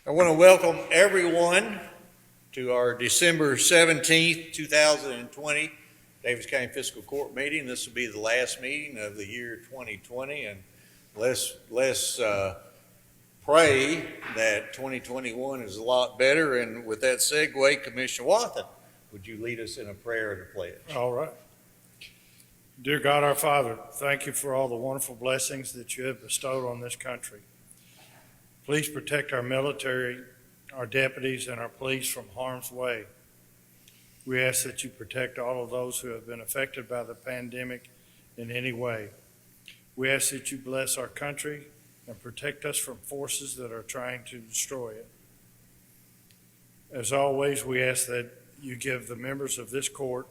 I want to welcome everyone to our December 17th, 2020 Daviess County Fiscal Court meeting. This will be the last meeting of the year 2020, and let's pray that 2021 is a lot better. And with that segue, Commissioner Wathen, would you lead us in a prayer and a pledge? All right. Dear God, our Father, thank you for all the wonderful blessings that you have bestowed on this country. Please protect our military, our deputies, and our police from harm's way. We ask that you protect all of those who have been affected by the pandemic in any way. We ask that you bless our country and protect us from forces that are trying to destroy it. As always, we ask that you give the members of this court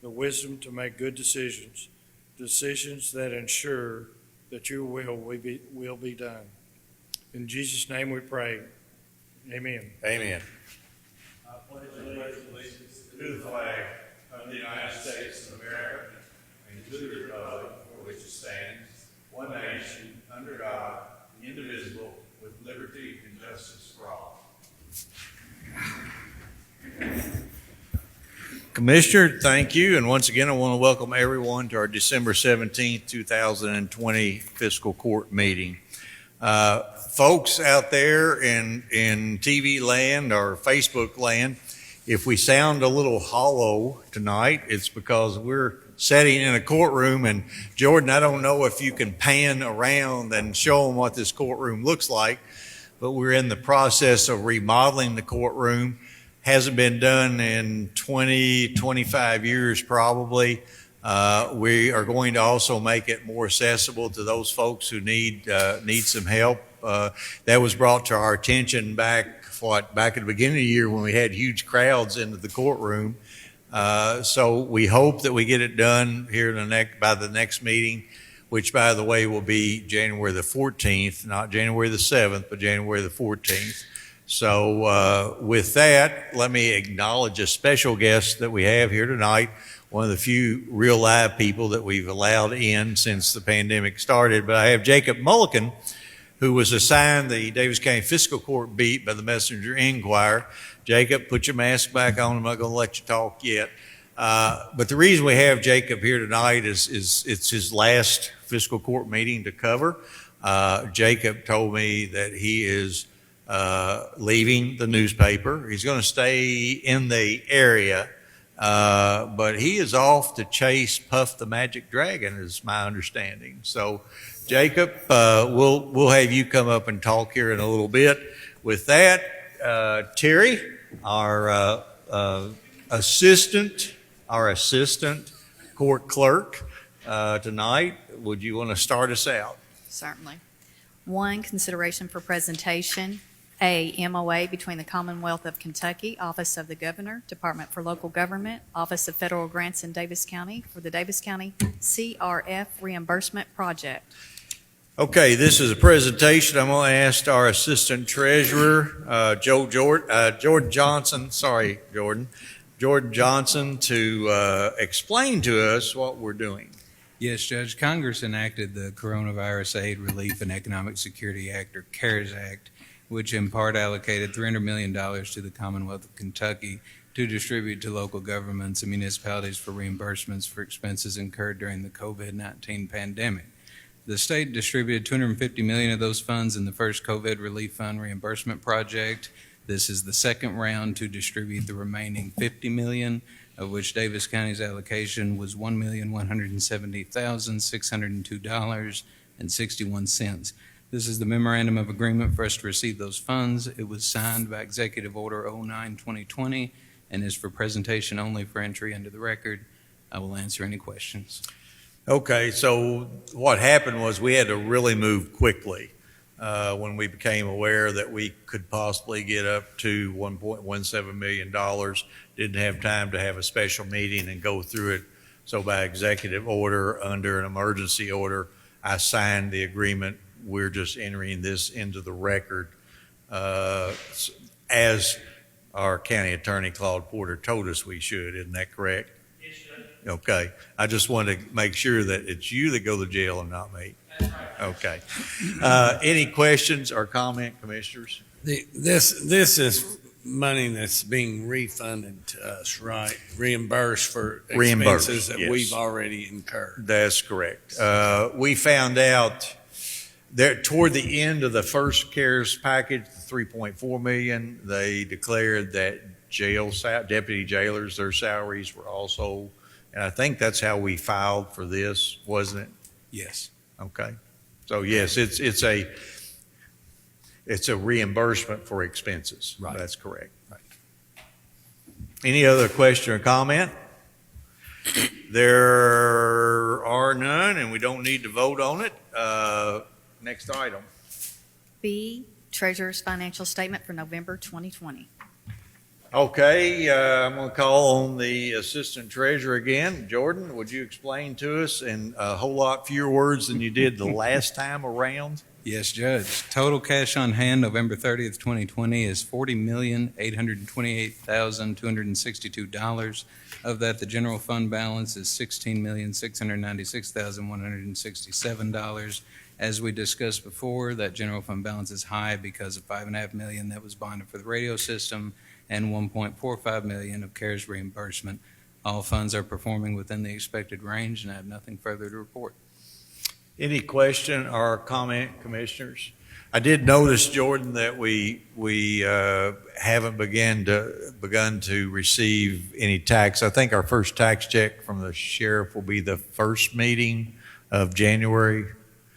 the wisdom to make good decisions that ensure that your will be done. In Jesus' name we pray. Amen. Amen. I pledge allegiance to the flag of the United States of America and to the republic for which it stands, one nation, under God, indivisible, with liberty and justice for all. Commissioner, thank you. And once again, I want to welcome everyone to our December 17th, 2020 Fiscal Court meeting. Folks out there in TV land or Facebook land, if we sound a little hollow tonight, it's because we're sitting in a courtroom. And Jordan, I don't know if you can pan around and show them what this courtroom looks like, but we're in the process of remodeling the courtroom. Hasn't been done in 20, 25 years probably. We are going to also make it more accessible to those folks who need some help. That was brought to our attention back at the beginning of the year when we had huge crowds into the courtroom. So we hope that we get it done here by the next meeting, which, by the way, will be January the 14th, not January the 7th, but January the 14th. So with that, let me acknowledge a special guest that we have here tonight, one of the few real live people that we've allowed in since the pandemic started. But I have Jacob Mulliken, who was assigned the Daviess County Fiscal Court beat by the Messenger Enquirer. Jacob, put your mask back on. I'm not going to let you talk yet. But the reason we have Jacob here tonight is it's his last fiscal court meeting to cover. Jacob told me that he is leaving the newspaper. He's going to stay in the area, but he is off to chase Puff the Magic Dragon, is my understanding. So, Jacob, we'll have you come up and talk here in a little bit. With that, Terry, our assistant court clerk tonight, would you want to start us out? Certainly. 1, consideration for presentation. A, MOA between the Commonwealth of Kentucky, Office of the Governor, Department for Local Government, Office of Federal Grants in Daviess County for the Daviess County CRF Reimbursement Project. Okay, this is a presentation. I'm going to ask our Assistant Treasurer, Jordan Johnson to explain to us what we're doing. Yes, Judge. Congress enacted the Coronavirus Aid, Relief, and Economic Security Act, or CARES Act, which in part allocated $300 million to the Commonwealth of Kentucky to distribute to local governments and municipalities for reimbursements for expenses incurred during the COVID-19 pandemic. The state distributed $250 million of those funds in the first COVID Relief Fund reimbursement project. This is the second round to distribute the remaining $50 million, of which Daviess County's allocation was $1,170,602.61. This is the memorandum of agreement for us to receive those funds. It was signed by Executive Order 09-2020 and is for presentation only for entry into the record. I will answer any questions. Okay, so what happened was we had to really move quickly when we became aware that we could possibly get up to $1.17 million. Didn't have time to have a special meeting and go through it. So by executive order, under an emergency order, I signed the agreement. We're just entering this into the record as our county attorney, Claude Porter, told us we should. Isn't that correct? Yes, sir. Okay. I just wanted to make sure that it's you that go to jail and not me. That's right. Okay. Any questions or comment, commissioners? This is money that's being refunded to us, right? Reimbursed for Reimbursed, expenses that yes. we've already incurred. That's correct. We found out that toward the end of the first CARES package, the 3.4 million, they declared that deputy jailers, their salaries were also, and I think that's how we filed for this, wasn't it? Yes. Okay. So yes, it's a reimbursement for expenses. Right. That's correct. Right. Any other question or comment? There are none, and we don't need to vote on it. Next item. B, Treasurer's Financial Statement for November 2020. Okay, I'm going to call on the Assistant Treasurer again. Jordan, would you explain to us in a whole lot fewer words than you did the last time around? Yes, Judge. Total cash on hand November 30th, 2020 is $40,828,262. Of that, the general fund balance is $16,696,167. As we discussed before, that general fund balance is high because of $5.5 million that was bonded for the radio system and $1.45 million of CARES reimbursement. All funds are performing within the expected range, and I have nothing further to report. Any question or comment, Commissioners? I did notice, Jordan, that we haven't begun to receive any tax. I think our first tax check from the sheriff will be the first meeting of January.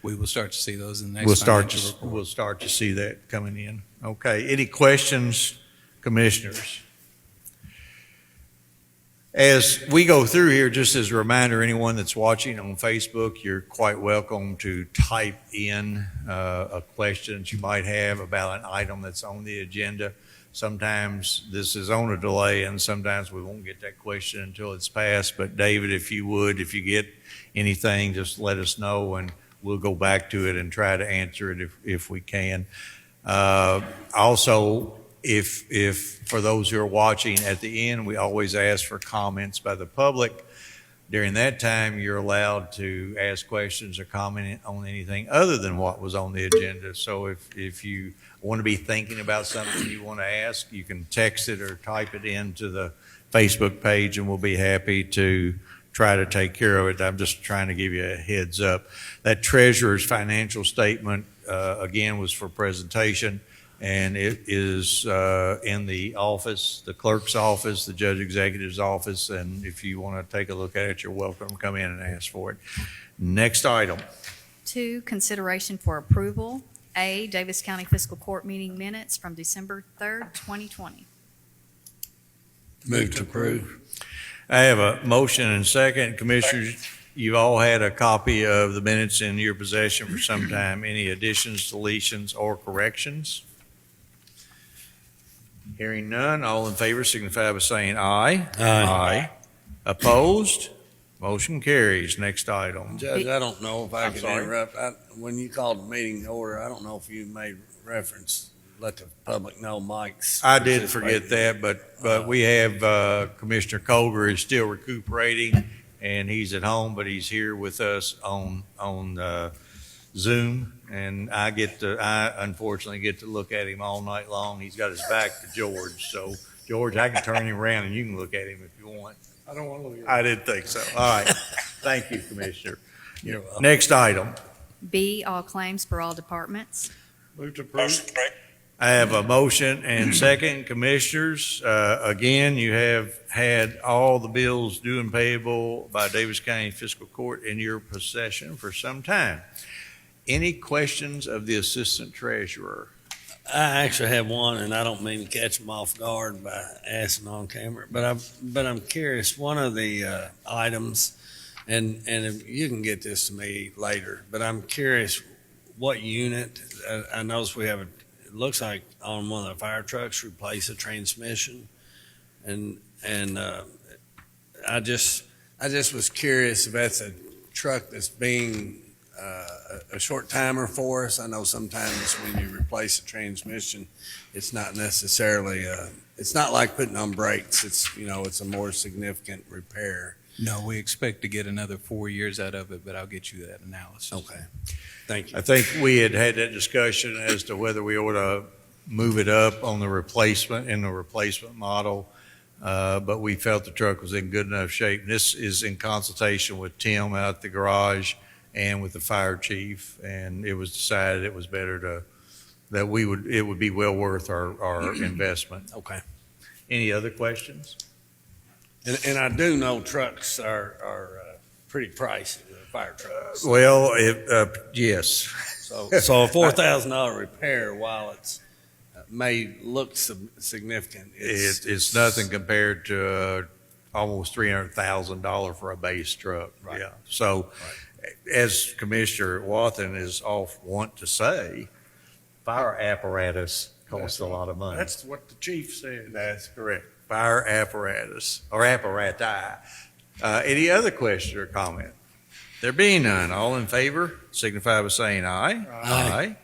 We will start to see those in the next financial report. We'll start to see that coming in. Okay. Any questions, Commissioners? As we go through here, just as a reminder, anyone that's watching on Facebook, you're quite welcome to type in a question that you might have about an item that's on the agenda. Sometimes this is on a delay, and sometimes we won't get that question until it's passed. But David, if you get anything, just let us know, and we'll go back to it and try to answer it if we can. Also, if for those who are watching at the end, we always ask for comments by the public. During that time, you're allowed to ask questions or comment on anything other than what was on the agenda. So if you want to be thinking about something you want to ask, you can text it or type it into the Facebook page, and we'll be happy to try to take care of it. I'm just trying to give you a heads up. That treasurer's financial statement, again, was for presentation. And it is in the office, the clerk's office, the judge executive's office, and if you want to take a look at it, you're welcome to come in and ask for it. Next item. 2, consideration for approval. A, Daviess County Fiscal Court meeting minutes from December 3rd, 2020. Move to approve. I have a motion and second. Commissioners, you've all had a copy of the minutes in your possession for some time. Any additions, deletions, or corrections? Hearing none, all in favor signify by saying aye. Aye. Opposed? Motion carries. Next item. Judge, I don't know if I I'm can sorry. interrupt. When you called the meeting to order, I don't know if you made reference, let the public know Mike's. I did forget that, but we have Commissioner Colger is still recuperating, and he's at home, but he's here with us on Zoom, and I unfortunately get to look at him all night long. He's got his back to George, so George, I can turn him around and you can look at him if you want. I don't want to look at it. I didn't think so. All right. Thank you, Commissioner. You're welcome. Next item. B, all claims for all departments. Move to approve. I have a motion and second. Commissioners, again, you have had all the bills due and payable by Daviess County Fiscal Court in your possession for some time. Any questions of the Assistant Treasurer? I actually have one, and I don't mean to catch them off guard by asking on camera, but I'm curious. One of the items, and if you can get this to me later, but I'm curious what unit. I noticed we have it looks like on one of the fire trucks replace a transmission, and I just was curious if that's a truck that's being a short timer for us. I know sometimes when you replace a transmission, it's not necessarily it's not like putting on brakes. It's a more significant repair. No, we expect to get another 4 years out of it, but I'll get you that analysis. Okay, thank you. I think we had that discussion as to whether we ought to move it up on the replacement model. But we felt the truck was in good enough shape. And this is in consultation with Tim out at the garage and with the fire chief. And it was decided it was better it would be well worth our investment. Okay. Any other questions? And I do know trucks are pretty pricey, the fire trucks. Well, yes. So a $4,000 repair, while it's may look significant, It's nothing compared to almost $300,000 for a base truck. Right. Yeah. So, as Commissioner Wathen is want to say, fire apparatus costs a lot of money. That's what the chief said. That's correct. Fire apparatus or apparati. Any other question or comment? There being none, all in favor signify by saying aye. Aye.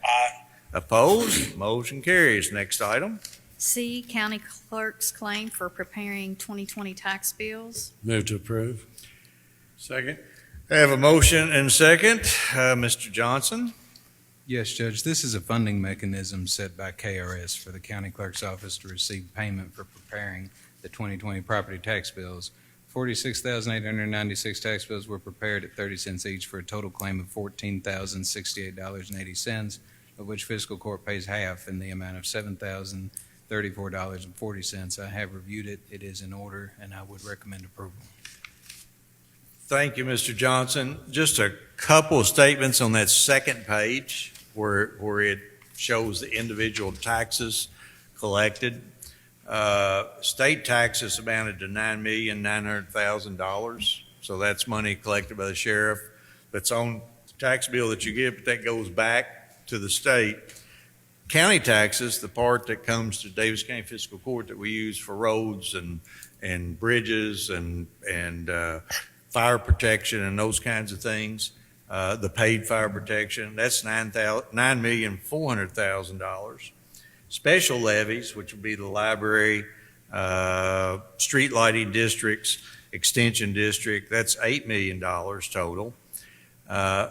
Opposed? Motion carries. Next item. C, County Clerk's claim for preparing 2020 tax bills. Move to approve. Second. I have a motion and second. Mr. Johnson? Yes, Judge, this is a funding mechanism set by KRS for the county clerk's office to receive payment for preparing the 2020 property tax bills. 46,896 tax bills were prepared at 30 cents each for a total claim of $14,068.80, of which fiscal court pays half in the amount of $7,034.40. I have reviewed it. It is in order, and I would recommend approval. Thank you, Mr. Johnson. Just a couple of statements on that second page where it shows the individual taxes collected. State taxes amounted to $9,900,000. So that's money collected by the sheriff that's on the tax bill that you get, but that goes back to the state. County taxes, the part that comes to Daviess County Fiscal Court that we use for roads and bridges and fire protection and those kinds of things, the paid fire protection, that's $9,400,000. Special levies, which would be the library, street lighting districts, extension district, that's $8 million total.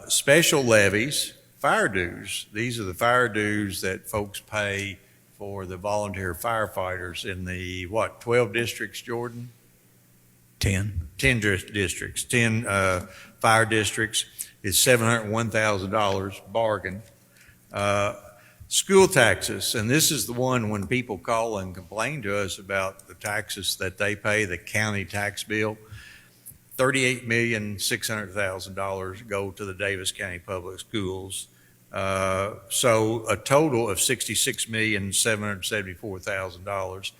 Special levies, fire dues, these are the fire dues that folks pay for the volunteer firefighters in the, 12 districts, Jordan? 10. 10 districts, 10 fire districts is $701,000 bargain. School taxes, and this is the one when people call and complain to us about the taxes that they pay, the county tax bill, $38,600,000 go to the Daviess County Public Schools. So a total of $66,774,000.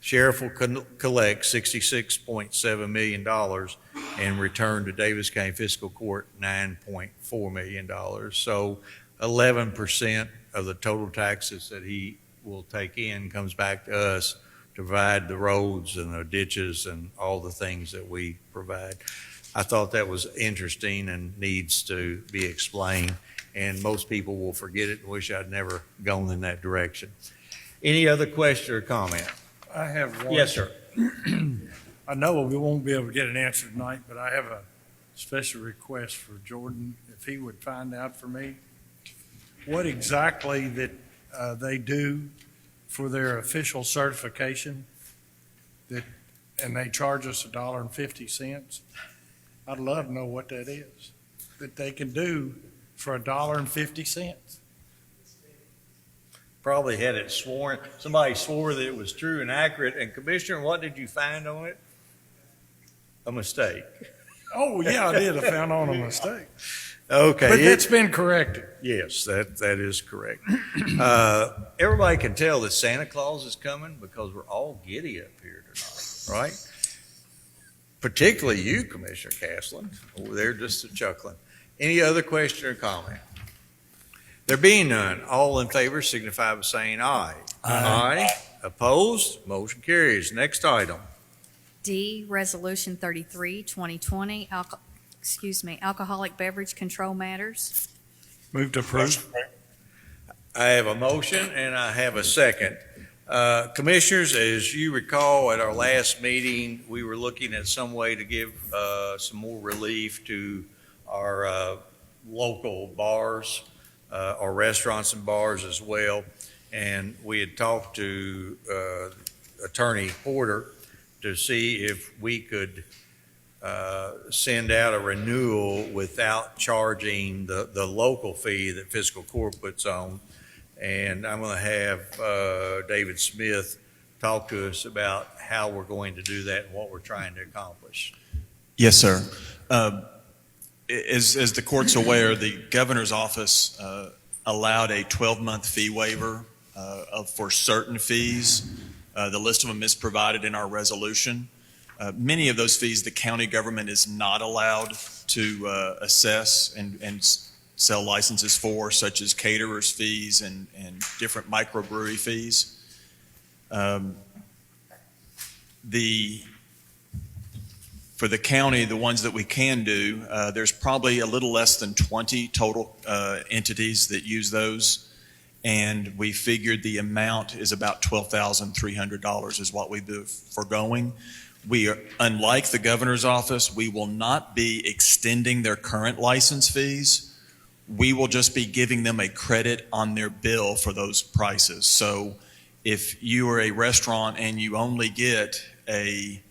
Sheriff will collect $66.7 million and return to Daviess County Fiscal Court $9.4 million. So 11% of the total taxes that he will take in comes back to us to provide the roads and the ditches and all the things that we provide. I thought that was interesting and needs to be explained, and most people will forget it and wish I'd never gone in that direction. Any other question or comment? I have one. Yes, sir. I know we won't be able to get an answer tonight, but I have a special request for Jordan, if he would find out for me what exactly that they do for their official certification, and they charge us $1.50. I'd love to know what that is, that they can do for $1.50. Probably had it sworn, somebody swore that it was true and accurate, and Commissioner, what did you find on it? A mistake. Oh, yeah, I did. I found on a mistake. Okay. But that's been corrected. Yes, that is correct. Everybody can tell that Santa Claus is coming because we're all giddy up here tonight, right? Particularly you, Commissioner Castlin, over there just chuckling. Any other question or comment? There being none, all in favor signify by saying aye. Aye. Opposed? Motion carries. Next item. D, Resolution 33, 2020, alcoholic beverage control matters. Move to approve. I have a motion and I have a second. Commissioners, as you recall, at our last meeting, we were looking at some way to give some more relief to our local bars, our restaurants and bars as well. And we had talked to Attorney Porter to see if we could send out a renewal without charging the local fee that Fiscal Court puts on. And I'm going to have David Smith talk to us about how we're going to do that and what we're trying to accomplish. Yes, sir. As the court's aware, the governor's office allowed a 12-month fee waiver for certain fees. The list of them is provided in our resolution. Many of those fees the county government is not allowed to assess and sell licenses for, such as caterers' fees and different microbrewery fees. For the county, the ones that we can do, there's probably a little less than 20 total entities that use those. And we figured the amount is about $12,300 is what we do for going. We are, unlike the governor's office, we will not be extending their current license fees. We will just be giving them a credit on their bill for those prices. So if you are a restaurant and you only get a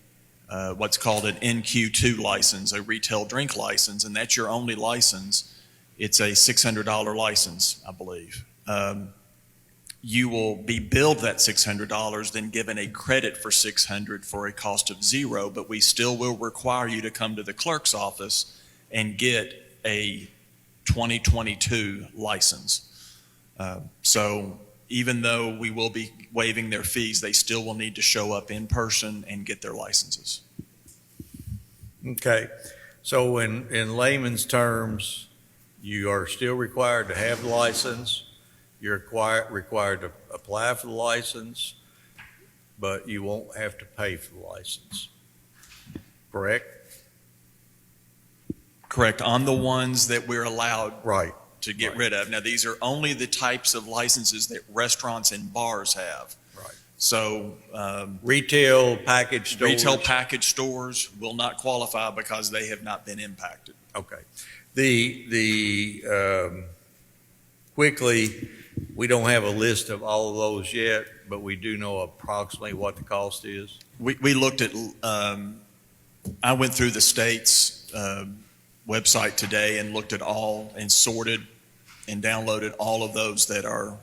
what's called an NQ2 license, a retail drink license, and that's your only license, it's a $600 license, I believe. You will be billed that $600, then given a credit for $600 for a cost of $0, but we still will require you to come to the clerk's office and get a 2022 license. So even though we will be waiving their fees, they still will need to show up in person and get their licenses. Okay. So in layman's terms, you are still required to have the license. You're required to apply for the license, but you won't have to pay for the license. Correct? Correct. On the ones that we're allowed Right. to get rid of. Now, these are only the types of licenses that restaurants and bars have. Right. So Retail package stores. retail package stores will not qualify because they have not been impacted. Okay. Quickly, we don't have a list of all of those yet, but we do know approximately what the cost is. We looked at, I went through the state's website today and looked at all and sorted and downloaded all of those that are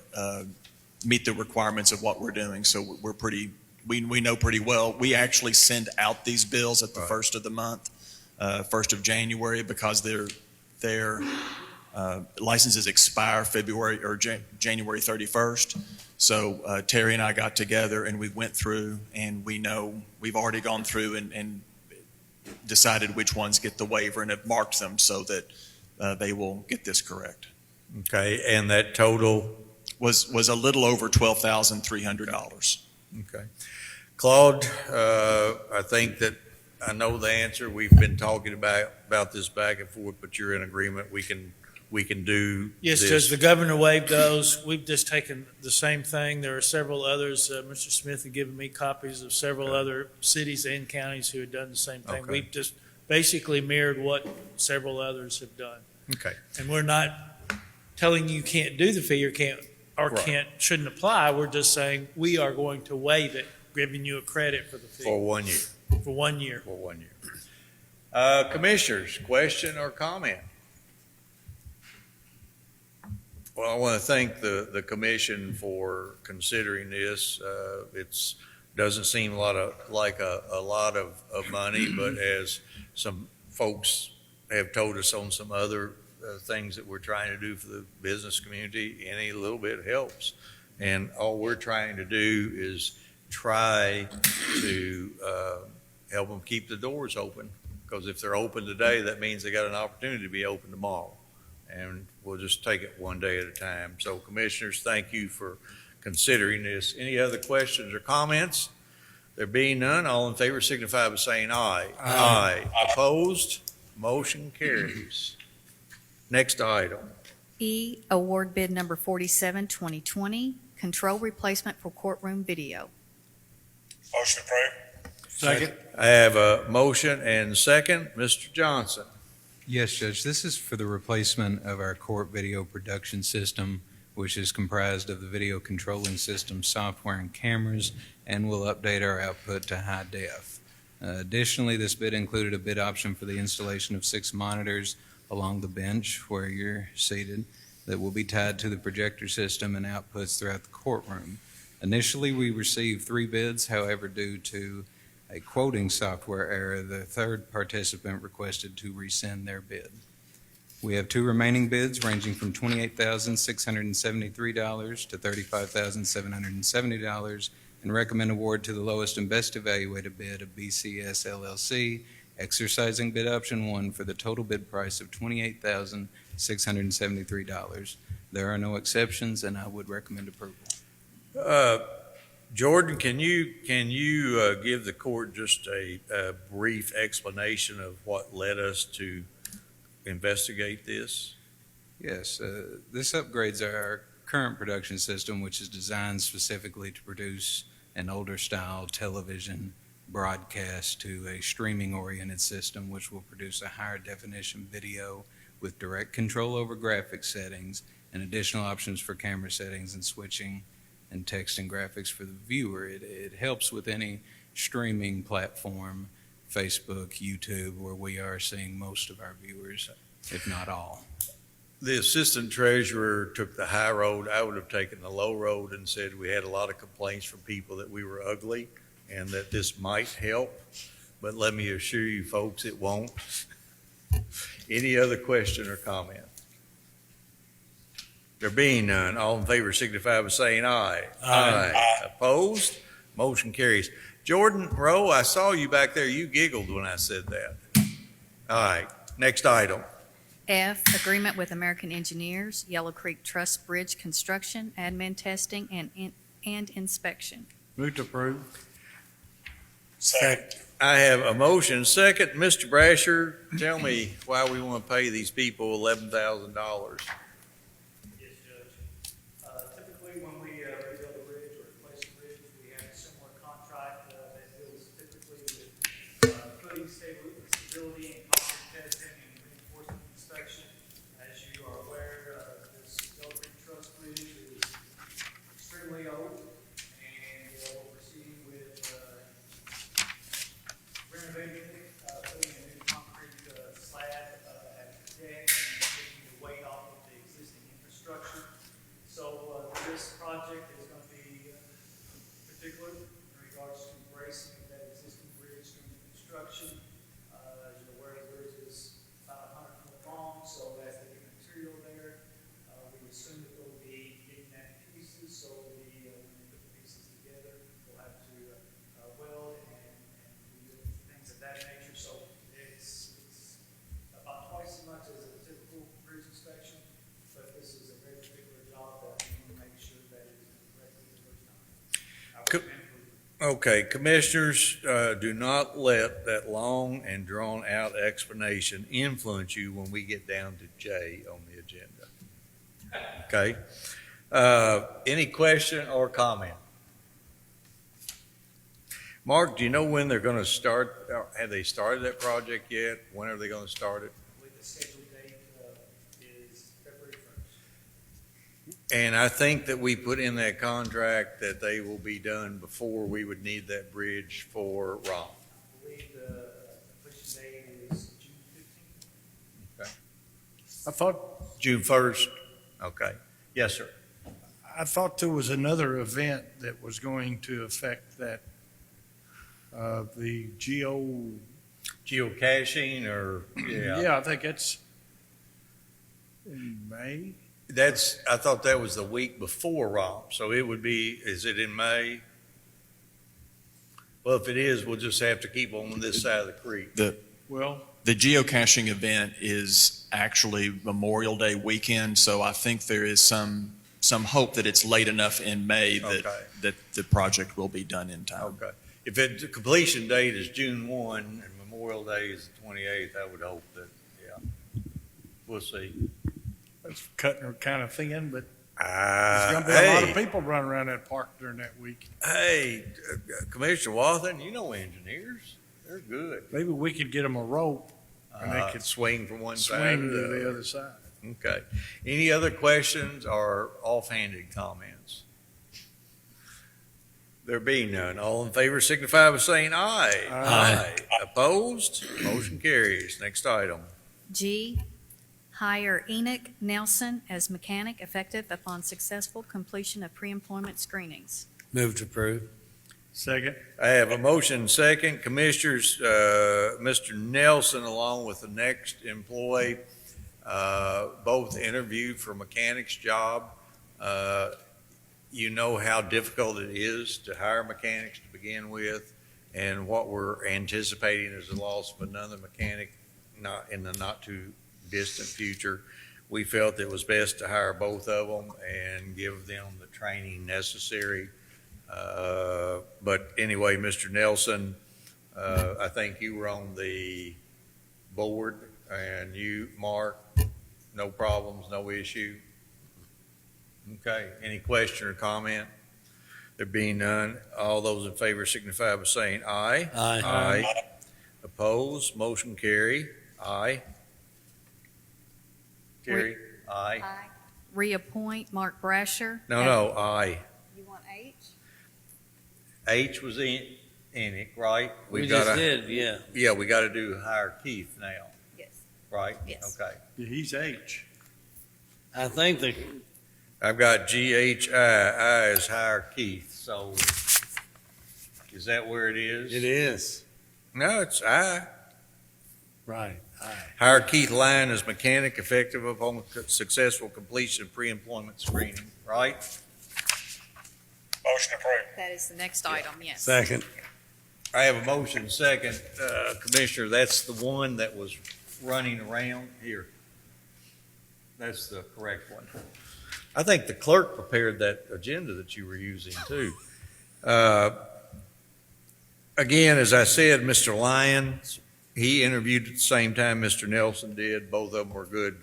meet the requirements of what we're doing. So we know pretty well. We actually send out these bills at the first of the month, 1st of January, because their licenses expire February or January 31st. So Terry and I got together and we went through, and we know we've already gone through and decided which ones get the waiver and have marked them so that they will get this correct. Okay, and that total? Was a little over $12,300. Okay. Claude, I think that I know the answer. We've been talking about this back and forth, but you're in agreement. We can do Yes, this. Judge, the governor waived those. We've just taken the same thing. There are several others. Mr. Smith had given me copies of several other cities and counties who had done the same thing. Okay. We've just basically mirrored what several others have done. Okay. And we're not telling you can't do the fee or Right. shouldn't apply. We're just saying we are going to waive it, giving you a credit for the fee For 1 year. for 1 year. For 1 year. Commissioners, question or comment? Well, I want to thank the commission for considering this. It's doesn't seem like a lot of money, but as some folks have told us on some other things that we're trying to do for the business community, any little bit helps. And all we're trying to do is try to help them keep the doors open, because if they're open today, that means they got an opportunity to be open tomorrow. And we'll just take it one day at a time. So commissioners, thank you for considering this. Any other questions or comments? There being none, all in favor signify by saying aye. Aye. Opposed? Motion carries. Next item. E, award bid number 47, 2020, control replacement for courtroom video. Motion approved. Second. I have a motion and second. Mr. Johnson. Yes, Judge, this is for the replacement of our court video production system. which is comprised of the video controlling system software and cameras, and will update our output to high def. Additionally, this bid included a bid option for the installation of 6 monitors along the bench where you're seated that will be tied to the projector system and outputs throughout the courtroom. Initially, we received 3 bids. However, due to a quoting software error, the third participant requested to rescind their bid. We have 2 remaining bids ranging from $28,673 to $35,770 and recommend award to the lowest and best evaluated bid of BCS LLC, exercising bid option 1 for the total bid price of $28,673. There are no exceptions, and I would recommend approval. Jordan, can you give the court just a brief explanation of what led us to investigate this? Yes, this upgrades our current production system, which is designed specifically to produce an older style television broadcast, to a streaming-oriented system, which will produce a higher definition video with direct control over graphics settings and additional options for camera settings and switching and text and graphics for the viewer. It helps with any streaming platform, Facebook, YouTube, where we are seeing most of our viewers, if not all. The assistant treasurer took the high road. I would have taken the low road and said we had a lot of complaints from people that we were ugly and that this might help. But let me assure you folks, it won't. Any other question or comment? There being none, all in favor signify by saying aye. Aye. Opposed? Motion carries. Jordan Rowe, I saw you back there. You giggled when I said that. All right, next item. F, agreement with American Engineers, Yellow Creek Truss Bridge construction, admin testing, and inspection. Move to approve. Second. I have a motion. Second, Mr. Brasher, tell me why we want to pay these people $11,000. Yes, Judge. Typically, when we rebuild a bridge or replace a bridge, we have a similar contract that deals typically with footing stability and concrete testing and reinforcement inspection. As you are aware, this Yellow Creek Truss Bridge is extremely old, and we're proceeding with renovating it, putting a new concrete slab at the deck and taking the weight off of the existing infrastructure. So this project is going to be particular in regards to bracing of that existing bridge during construction. As you're aware, the bridge is about 100 foot long, so as they get material there, we assume that they'll be getting that in pieces. So when we put the pieces together, we'll have to weld and do things of that nature. So it's about twice as much as a typical bridge inspection, but this is a very particular job that we want to make sure that it is correctly the first time. I Co- recommend approval. Okay, commissioners, do not let that long and drawn-out explanation influence you when we get down to J on the agenda. Okay? Any question or comment? Mark, do you know when they're going to start? Have they started that project yet? When are they going to start it? I believe the scheduled date is February 1st. And I think that we put in that contract that they will be done before we would need that bridge for Rom. I believe the completion date is June 15th. I thought June 1st? Okay. Yes, sir. there was another event that was going to affect that, the Geocaching or, yeah, I think it's in May. I thought that was the week before Rom, so it would be, is it in May? Well, if it is, we'll just have to keep on this side of the creek. Well, The geocaching event is actually Memorial Day weekend, so I think there is some hope that it's late enough in May Okay. that the project will be done in time. Okay. If the completion date is June 1 and Memorial Day is the 28th, I would hope that, yeah. We'll see. it's cutting her kind of thin, but there's going to be a lot of people running around that park during that week. Hey, Commissioner Wathen, you know engineers. They're good. Maybe we could get them a rope and they could Swing from one side swing to to the the other. other side. Okay. Any other questions or offhanded comments? There being none, all in favor signify by saying aye. Aye. Opposed? Motion carries. Next item. G, hire Enoch Nelson as mechanic effective upon successful completion of pre-employment screenings. Move to approve. Second. I have a motion second. Commissioners, Mr. Nelson along with the next employee, both interviewed for mechanic's job. You know how difficult it is to hire mechanics to begin with, and what we're anticipating is the loss of another mechanic not in the not too distant future. We felt it was best to hire both of them and give them the training necessary. But anyway, Mr. Nelson, I think you were on the board, and you, Mark, no problems, no issue. Okay, any question or comment? There being none, all those in favor signify by saying aye. Aye. Aye. Opposed, motion carry. Aye. Carry. Aye. Reappoint Mark Brasher. No, aye. You want H? H was in it, right? We We've just gotta- did, yeah. Yeah, we got to do hire Keith now, Yes. right? Yes. Okay. He's H. I think the, I've got GHI, I is hire Keith, so is that where it is? it is, No, it's I. right. Aye. Hire Keith Lyons as mechanic effective upon successful completion of pre-employment screening, right? Motion approved. That is the next item, yes. Second. I have a motion second. Commissioner, that's the one that was running around here. That's the correct one. I think the clerk prepared that agenda that you were using too. Again, as I said, Mr. Lyons, he interviewed at the same time Mr. Nelson did. Both of them were good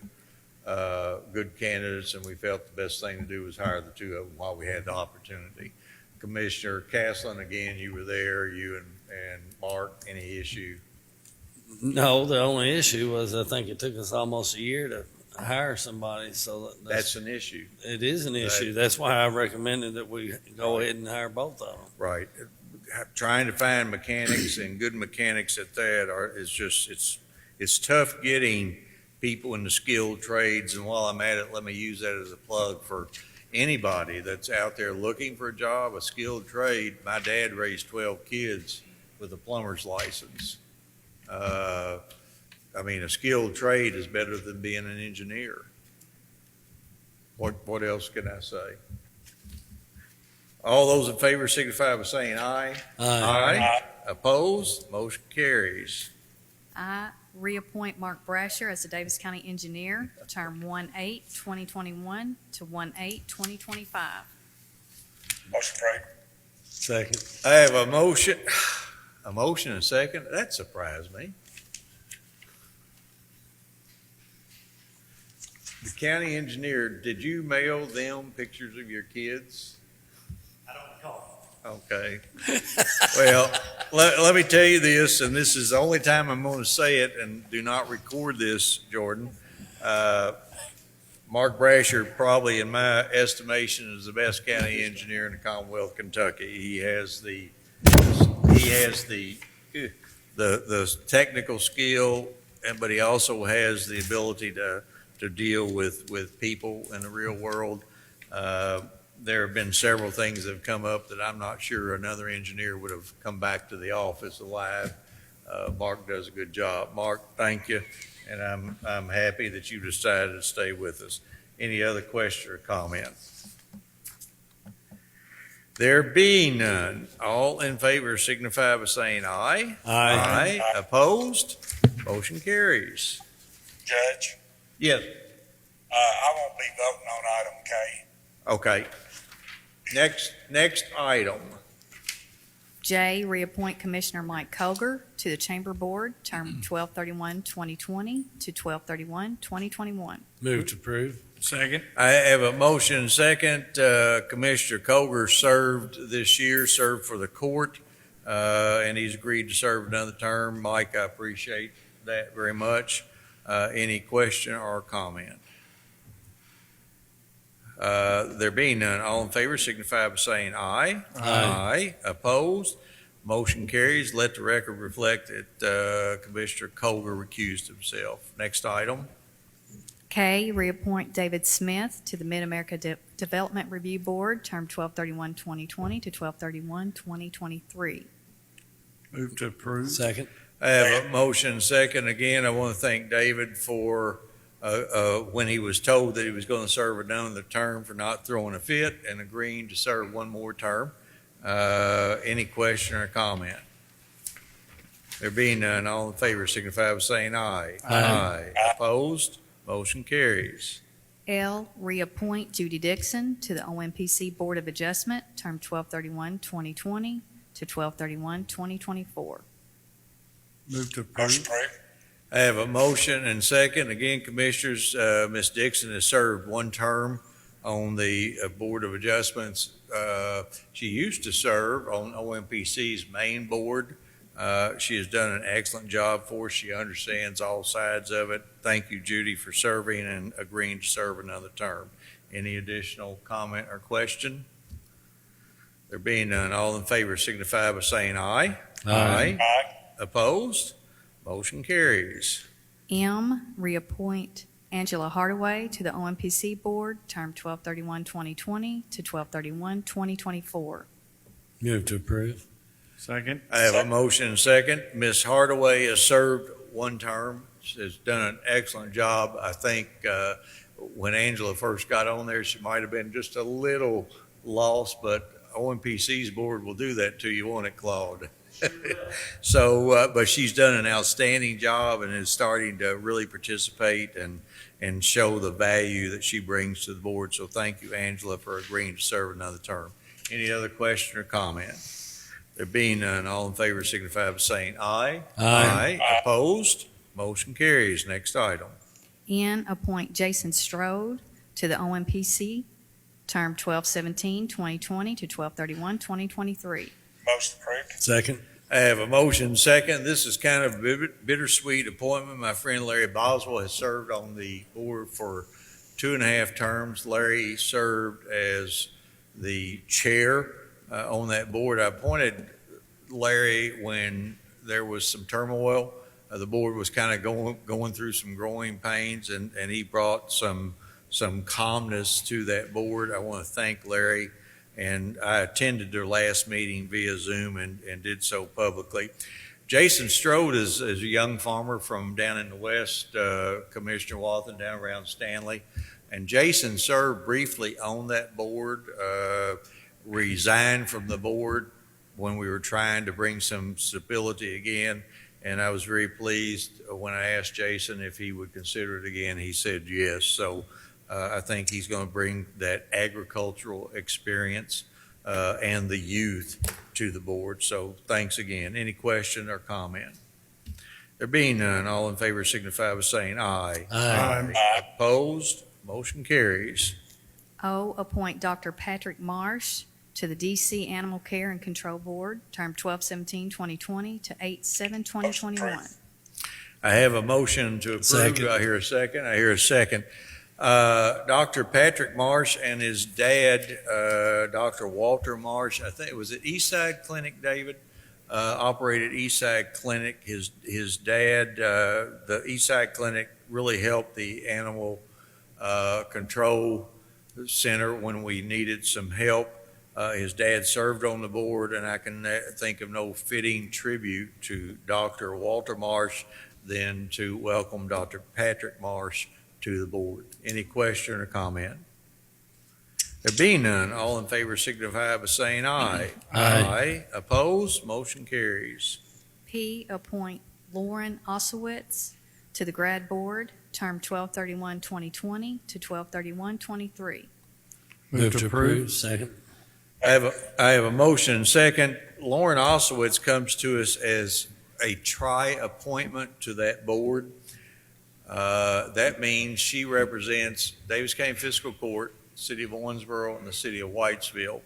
candidates, and we felt the best thing to do was hire the two of them while we had the opportunity. Commissioner Caslin, again, you were there, you and Mark, any issue? No, the only issue was I think it took us almost a year to hire somebody, so That's an issue, it is an issue. That's why I recommended that we go ahead and hire both of them. right? Trying to find mechanics and good mechanics at that it's tough getting people in the skilled trades. And while I'm at it, let me use that as a plug for anybody that's out there looking for a job, a skilled trade. My dad raised 12 kids with a plumber's license. I mean, a skilled trade is better than being an engineer. What else can I say? All those in favor signify by saying aye. Aye. Opposed? Motion carries. I reappoint Mark Brasher as the Davis County Engineer, term 1/8/2021 to 1/8/2025. Motion approved. Second. I have a motion and a second. That surprised me. The county engineer, did you mail them pictures of your kids? I don't recall. Okay. Well, let me tell you this, and this is the only time I'm going to say it, and do not record this, Jordan. Mark Brasher, probably in my estimation, is the best county engineer in the Commonwealth of Kentucky. He has the technical skill, but he also has the ability to deal with people in the real world. There have been several things that have come up that I'm not sure another engineer would have come back to the office alive. Mark does a good job. Mark, thank you, and I'm happy that you decided to stay with us. Any other question or comment? There being none, all in favor signify by saying aye. Aye. Opposed? Motion carries. Judge, Yes. I won't be voting on item K. Okay. Next item. J, reappoint Commissioner Mike Koger to the Chamber Board, term 12/31/2020 to 12/31/2021. Move to approve. Second. I have a motion and second. Commissioner Koger served this year, served for the court, and he's agreed to serve another term. Mike, I appreciate that very much. Any question or comment? There being none, all in favor signify by saying aye. Aye. Opposed? Motion carries. Let the record reflect that Commissioner Colger recused himself. Next item. K, reappoint David Smith to the Mid-America Development Review Board, term 12/31/2020 to 12/31/2023. Move to approve. Second. I have a motion second. Again, I want to thank David for when he was told that he was going to serve another term for not throwing a fit and agreeing to serve one more term. Any question or comment? There being none, all in favor signify by saying aye. Aye. Opposed? Motion carries. L, reappoint Judy Dixon to the OMPC Board of Adjustment, term 12/31/2020 to 12/31/2024. Move to approve. I have a motion and second. Again, Commissioners, Ms. Dixon has served one term on the Board of Adjustments. She used to serve on OMPC's main board. She has done an excellent job for us. She understands all sides of it. Thank you, Judy, for serving and agreeing to serve another term. Any additional comment or question? There being none, all in favor signify by saying aye. Aye. Opposed? Motion carries. M, reappoint Angela Hardaway to the OMPC Board, term 12/31/2020 to 12/31/2024. Move to approve. Second. I have a motion and second. Ms. Hardaway has served one term. She has done an excellent job. I think when Angela first got on there, she might have been just a little lost, but OMPC's board will do that to you, won't it, Claude? So, but she's done an outstanding job and is starting to really participate and show the value that she brings to the board. So thank you, Angela, for agreeing to serve another term. Any other question or comment? There being none, all in favor signify by saying aye. Aye. Opposed? Motion carries. Next item. N, appoint Jason Strode to the OMPC, term 12/17/2020 to 12/31/2023. Second. I have a motion second. This is kind of a bittersweet appointment. My friend Larry Boswell has served on the board for 2.5 terms. Larry served as the chair on that board. I appointed Larry when there was some turmoil. The board was kind of going through some growing pains, and he brought some calmness to that board. I want to thank Larry, and I attended their last meeting via Zoom and did so publicly. Jason Strode is a young farmer from down in the west, Commissioner Wathen, down around Stanley. And Jason served briefly on that board, resigned from the board when we were trying to bring some stability again. And I was very pleased when I asked Jason if he would consider it again. He said yes. So I think he's going to bring that agricultural experience and the youth to the board. So thanks again. Any question or comment? There being none, all in favor signify by saying aye. Aye. Opposed? Motion carries. O, appoint Dr. Patrick Marsch to the DC Animal Care and Control Board, term 12/17/2020 to 8/7/2021. I have a motion to approve. Second. Do I hear a second? I hear a second. Dr. Patrick Marsch and his dad, Dr. Walter Marsch, I think it was at Eastside Clinic, David, operated Eastside Clinic. His dad, the Eastside Clinic really helped the animal control center when we needed some help. His dad served on the board, and I can think of no fitting tribute to Dr. Walter Marsch than to welcome Dr. Patrick Marsch to the board. Any question or comment? There being none, all in favor signify by saying aye. Aye. Opposed? Motion carries. P, appoint Lauren Osowicz to the Grad Board, term 12/31/2020 to 12/31/23. Move to approve. Second. I have a motion and second. Lauren Osowicz comes to us as a tri-appointment to that board. That means she represents Daviess County Fiscal Court, City of Owensboro, and the City of Whitesville.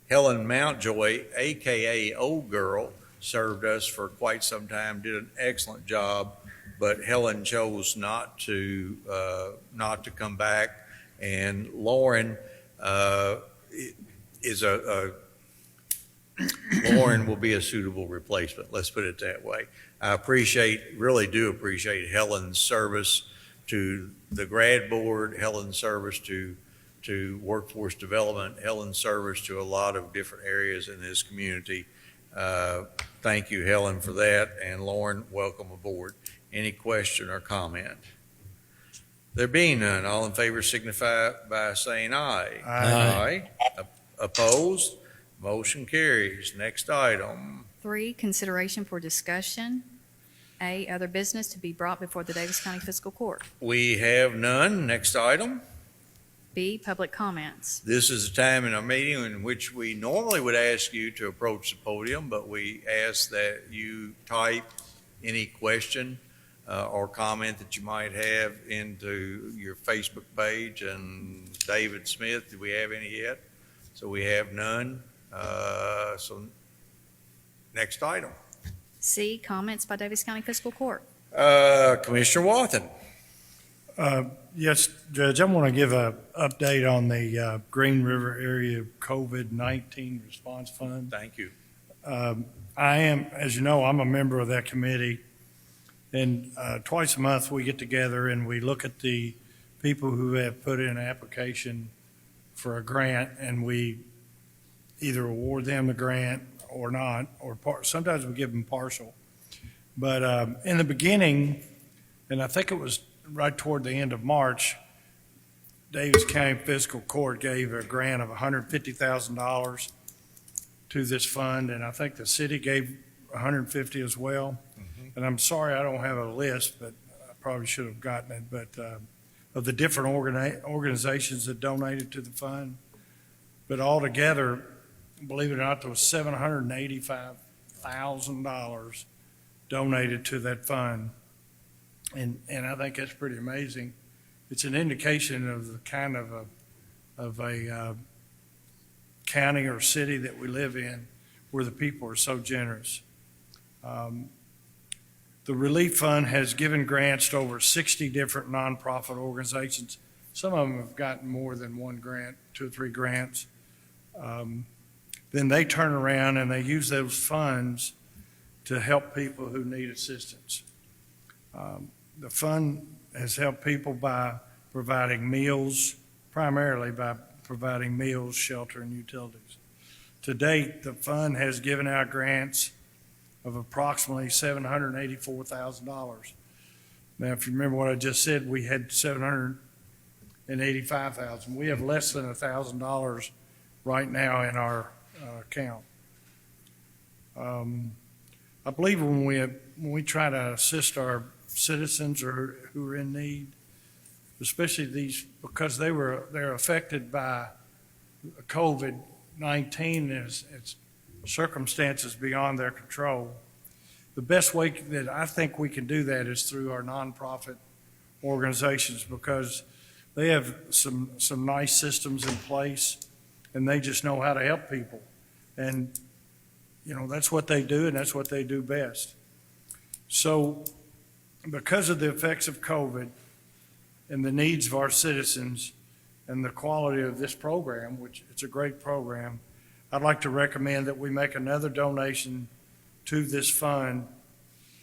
Helen Mountjoy, AKA Old Girl, served us for quite some time, did an excellent job, but Helen chose not to come back. And Lauren Lauren will be a suitable replacement, let's put it that way. I really do appreciate Helen's service to the grad board, Helen's service to workforce development, Helen's service to a lot of different areas in this community. Thank you, Helen, for that, and Lauren, welcome aboard. Any question or comment? There being none, all in favor signify by saying aye. Aye. Opposed? Motion carries. Next item. 3, consideration for discussion. A, other business to be brought before the Daviess County Fiscal Court. We have none. Next item. B, public comments. This is a time in our meeting in which we normally would ask you to approach the podium, but we ask that you type any question or comment that you might have into your Facebook page. And David Smith, do we have any yet? So we have none. So next item. C, comments by Daviess County Fiscal Court. Commissioner Wathen. Yes, Judge, I want to give an update on the Green River Area COVID-19 Response Fund. Thank you. I am, as you know, I'm a member of that committee, and twice a month we get together and we look at the people who have put in an application for a grant, and we either award them the grant or not, or sometimes we give them partial. But in the beginning, and I think it was right toward the end of March, Daviess County Fiscal Court gave a grant of $150,000 to this fund, and I think the city gave $150,000 as well. Mm-hmm. And I'm sorry I don't have a list, but I probably should have gotten it, but of the different organizations that donated to the fund. But altogether, believe it or not, there was $785,000 donated to that fund. And I think that's pretty amazing. It's an indication of the kind of a county or city that we live in where the people are so generous. The Relief Fund has given grants to over 60 different nonprofit organizations. Some of them have gotten more than one grant, 2 or 3 grants. Then they turn around and they use those funds to help people who need assistance. The fund has helped people by providing meals, primarily by providing meals, shelter, and utilities. To date, the fund has given out grants of approximately $784,000. Now, if you remember what I just said, we had $785,000. We have less than $1,000 right now in our account. I believe when we try to assist our citizens or who are in need, especially these, because they're affected by COVID-19, it's circumstances beyond their control. The best way that I think we can do that is through our nonprofit organizations, because they have some nice systems in place and they just know how to help people. And, you know, that's what they do and that's what they do best. So because of the effects of COVID and the needs of our citizens and the quality of this program, which it's a great program, I'd like to recommend that we make another donation to this fund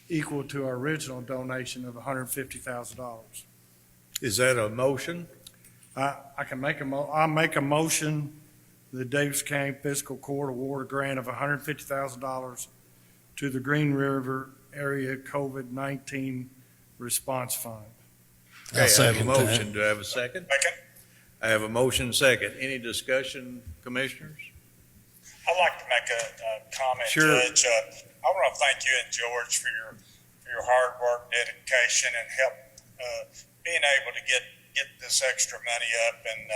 equal to our original donation of $150,000. Is that a motion? I'll make a motion the Daviess County Fiscal Court award a grant of $150,000 to the Green River Area COVID-19 Response Fund. Okay, I have a motion. Do I have a second? Second. I have a motion second. Any discussion, commissioners? I'd like to make a comment, Sure. Judge. I want to thank you and George for your hard work, dedication, and help being able to get this extra money up. And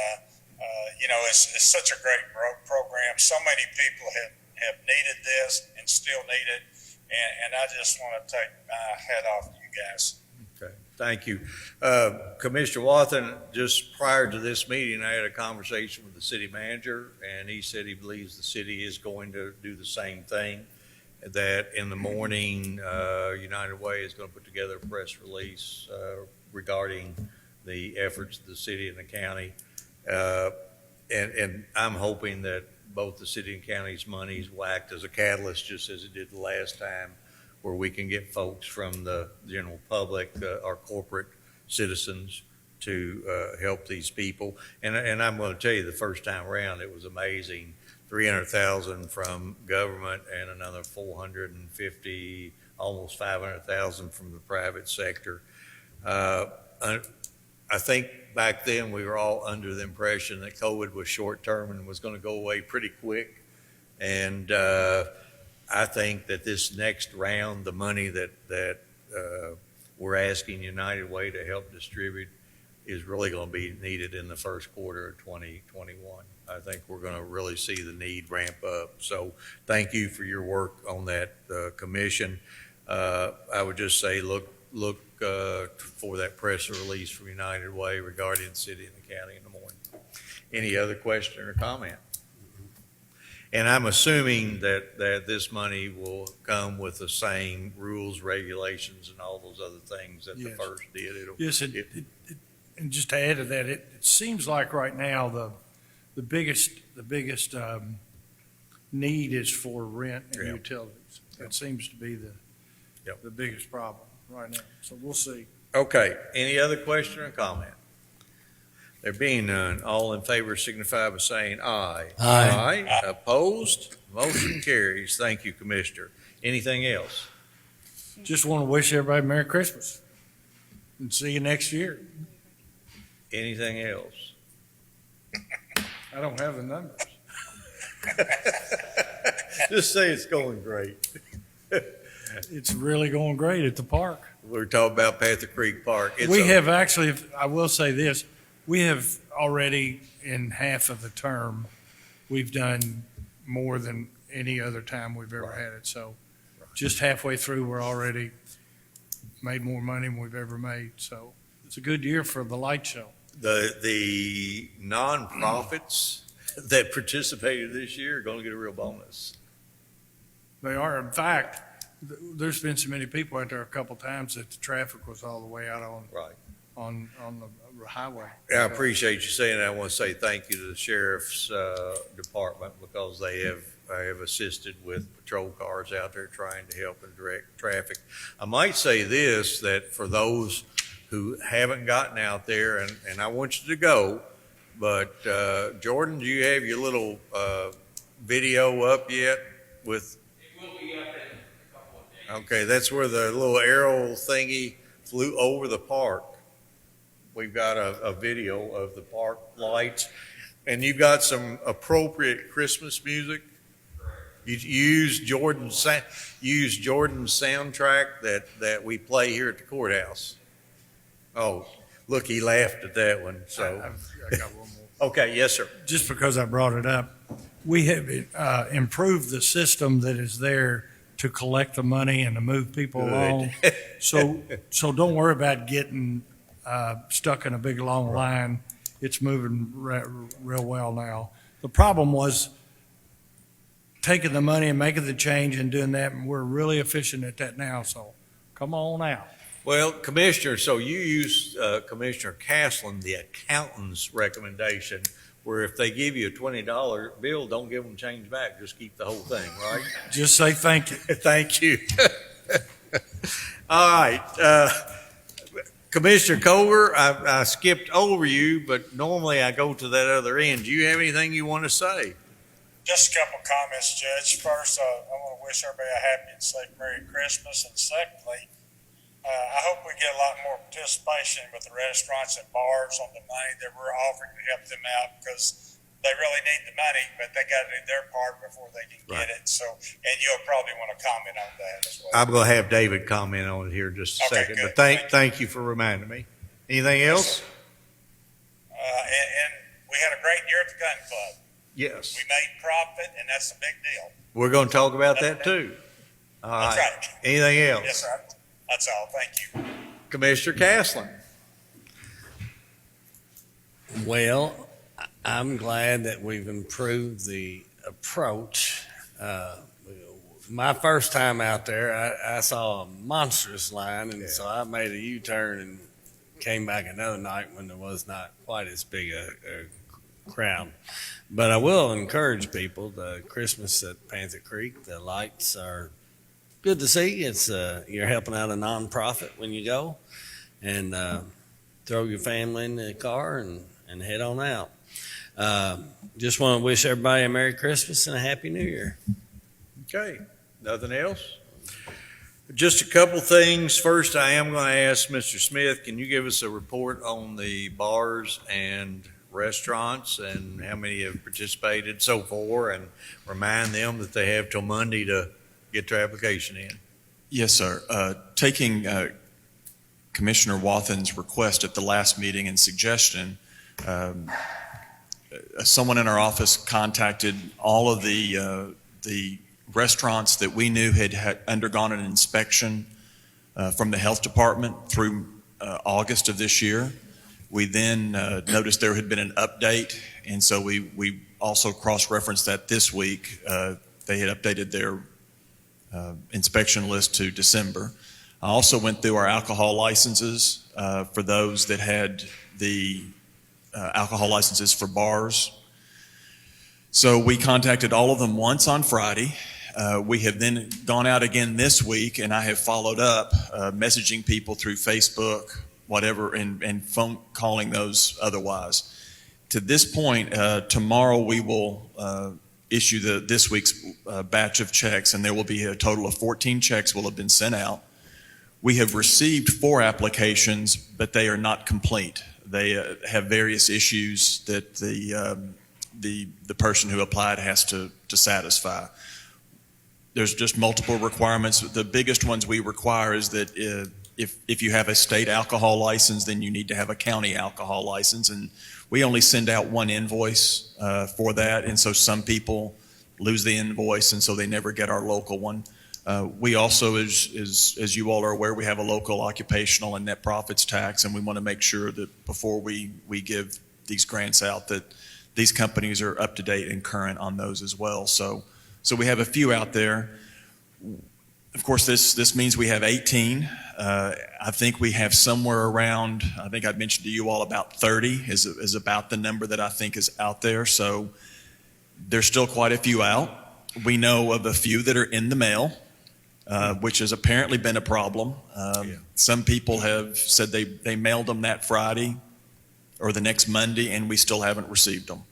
you know, it's such a great program. So many people have needed this and still need it, and I just want to take my hat off to you guys. Okay, thank you. Commissioner Wathen, just prior to this meeting, I had a conversation with the city manager, and he said he believes the city is going to do the same thing, that in the morning, United Way is going to put together a press release regarding the efforts of the city and the county. and I'm hoping that both the city and county's monies will act as a catalyst, just as it did the last time, where we can get folks from the general public, our corporate citizens, to help these people. And I'm going to tell you, the first time around, it was amazing. 300,000 from government and another 450, almost 500,000 from the private sector. I think back then we were all under the impression that COVID was short term and was going to go away pretty quick. And I think that this next round, the money that we're asking United Way to help distribute is really going to be needed in the first quarter of 2021. I think we're going to really see the need ramp up. So thank you for your work on that commission. I would just say look for that press release from United Way regarding the city and the county in the morning. Any other question or comment? And I'm assuming that this money will come with the same rules, regulations, and all those other things that the Yes. first did. Yes, and just to add to that, it seems like right now the biggest need is for rent and Yeah. utilities. That seems to be Yep. the biggest problem right now. So we'll see. Okay, any other question or comment? There being none, all in favor signify by saying aye. Aye. Opposed? Motion carries. Thank you, Commissioner. Anything else? Just want to wish everybody Merry Christmas and see you next year. Anything else? I don't have the numbers. Just say it's going great. It's really going great at the park. We're talking about Panther Creek Park. We have actually, I will say this, we have already in half of the term, we've done more than any other time we've ever had it. So just halfway through, we're already made more money than we've ever made. So it's a good year for the light show. The nonprofits that participated this year are going to get a real bonus. They are, in fact, there's been so many people out there a couple times that the traffic was all the way out Right. on the highway. I appreciate you saying that. I want to say thank you to the sheriff's department because they have assisted with patrol cars out there trying to help and direct traffic. I might say this, that for those who haven't gotten out there, and I want you to go, but Jordan, do you have your little video up yet with? It will be up in a couple of days. Okay, that's where the little arrow thingy flew over the park. We've got a video of the park lights, and you've got some appropriate Christmas music. You use Jordan's soundtrack that we play here at the courthouse. Oh, look, he laughed at that one. So, I got one more. okay, yes, sir. Just because I brought it up, we have improved the system that is there to collect the money and to move people Good. along. So don't worry about getting stuck in a big, long line. It's moving real well now. The problem was taking the money and making the change and doing that, and we're really efficient at that now, so come on out. Well, Commissioner, so you use Commissioner Caslen, the accountant's recommendation, where if they give you a $20 bill, don't give them change back, just keep the whole thing, right? Just say thank you. Thank you. All right. Commissioner Culver, I skipped over you, but normally I go to that other end. Do you have anything you want to say? Just a couple comments, Judge. First, I want to wish everybody a happy and safe Merry Christmas. And secondly, I hope we get a lot more participation with the restaurants and bars on the money that we're offering to help them out, because they really need the money, but they got to do their part before they can get it. So, and you'll probably want to comment on that as well. I'm going to have David comment on it here in just a Okay, second, good. but thank you for reminding me. Anything else? And we had a great year at the gun club. Yes. We made profit, and that's a big deal. We're going to talk about that too. All That's right. right. Anything else? Yes, sir. That's all. Thank you. Commissioner Caslen. Well, I'm glad that we've improved the approach. My first time out there, I saw a monstrous line, and so I made a U-turn and came back another night when there was not quite as big a crowd. But I will encourage people, the Christmas at Panther Creek, the lights are good to see. It's you're helping out a nonprofit when you go, and throw your family in the car and head on out. Just want to wish everybody a Merry Christmas and a Happy New Year. Okay, nothing else? Just a couple things. First, I am going to ask Mr. Smith, can you give us a report on the bars and restaurants and how many have participated so far, and remind them that they have till Monday to get their application in? Yes, sir. Taking Commissioner Wathen's request at the last meeting and suggestion, someone in our office contacted all of the restaurants that we knew had undergone an inspection from the health department through August of this year. We then noticed there had been an update, and so we also cross-referenced that this week. They had updated their inspection list to December. I also went through our alcohol licenses for those that had the alcohol licenses for bars. So we contacted all of them once on Friday. We have then gone out again this week, and I have followed up, messaging people through Facebook, whatever, and phone calling those otherwise. To this point, tomorrow we will issue this week's batch of checks, and there will be a total of 14 checks will have been sent out. We have received 4 applications, but they are not complete. They have various issues that the person who applied has to satisfy. There's just multiple requirements. The biggest ones we require is that if you have a state alcohol license, then you need to have a county alcohol license, and we only send out one invoice for that, and so some people lose the invoice, and so they never get our local one. We also, as you all are aware, we have a local occupational and net profits tax, and we want to make sure that before we give these grants out that these companies are up to date and current on those as well. So we have a few out there. Of course, this means we have 18. I think we have somewhere around, I think I mentioned to you all about 30 is about the number that I think is out there. So there's still quite a few out. We know of a few that are in the mail, which has apparently been a problem. Some people have said they mailed them that Friday or the next Monday, and we still haven't received them.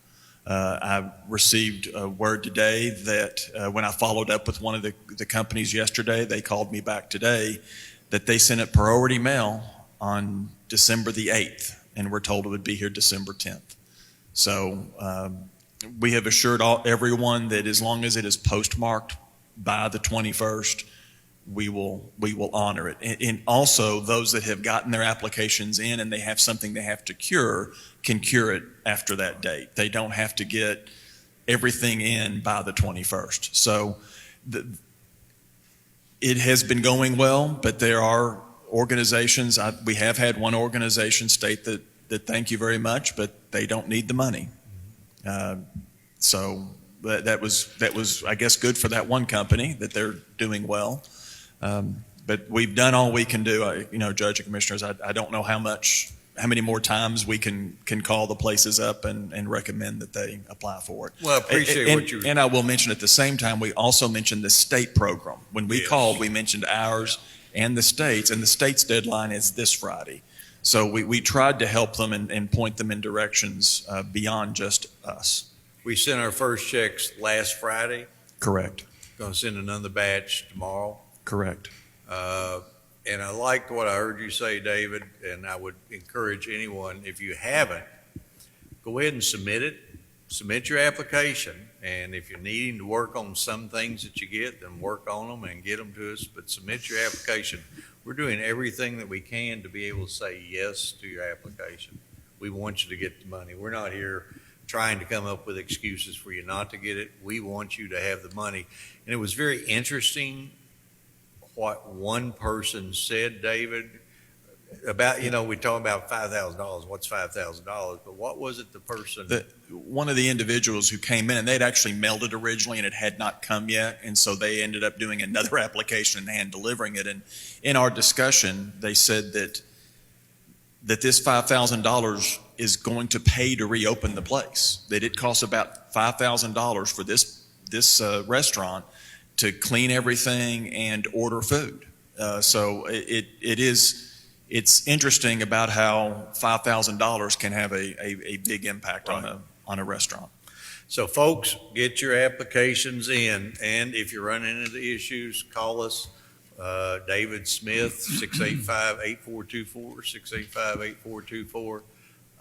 I received a word today that when I followed up with one of the companies yesterday, they called me back today that they sent it priority mail on December the 8th, and we're told it would be here December 10th. So we have assured everyone that as long as it is postmarked by the 21st, we will honor it. And also, those that have gotten their applications in and they have something they have to cure can cure it after that date. They don't have to get everything in by the 21st. So it has been going well, but there are organizations. We have had one organization state that thank you very much, but they don't need the money. So that was I guess good for that one company that they're doing well. But we've done all we can do. Judge and Commissioners, I don't know how many more times we can call the places up and recommend that they apply for it. Well, I appreciate what you... And I will mention at the same time, we also mentioned the state program. When we called, we mentioned ours and the state's, and the state's deadline is this Friday. So we tried to help them and point them in directions beyond just us. We sent our first checks last Friday. Correct. Going to send another batch tomorrow. Correct. And I liked what I heard you say, David, and I would encourage anyone, if you haven't, go ahead and submit it. Submit your application, and if you're needing to work on some things that you get, then work on them and get them to us, but submit your application. We're doing everything that we can to be able to say yes to your application. We want you to get the money. We're not here trying to come up with excuses for you not to get it. We want you to have the money. And it was very interesting what one person said, David, about, we talk about $5,000. What's $5,000? But what was it the person... One of the individuals who came in, and they'd actually mailed it originally and it had not come yet, and so they ended up doing another application and hand delivering it. And in our discussion, they said that this $5,000 is going to pay to reopen the place. That it costs about $5,000 for this restaurant to clean everything and order food. So it's interesting about how $5,000 can have a big impact on a restaurant. So folks, get your applications in, and if you're running into issues, call us. David Smith, 685-8424,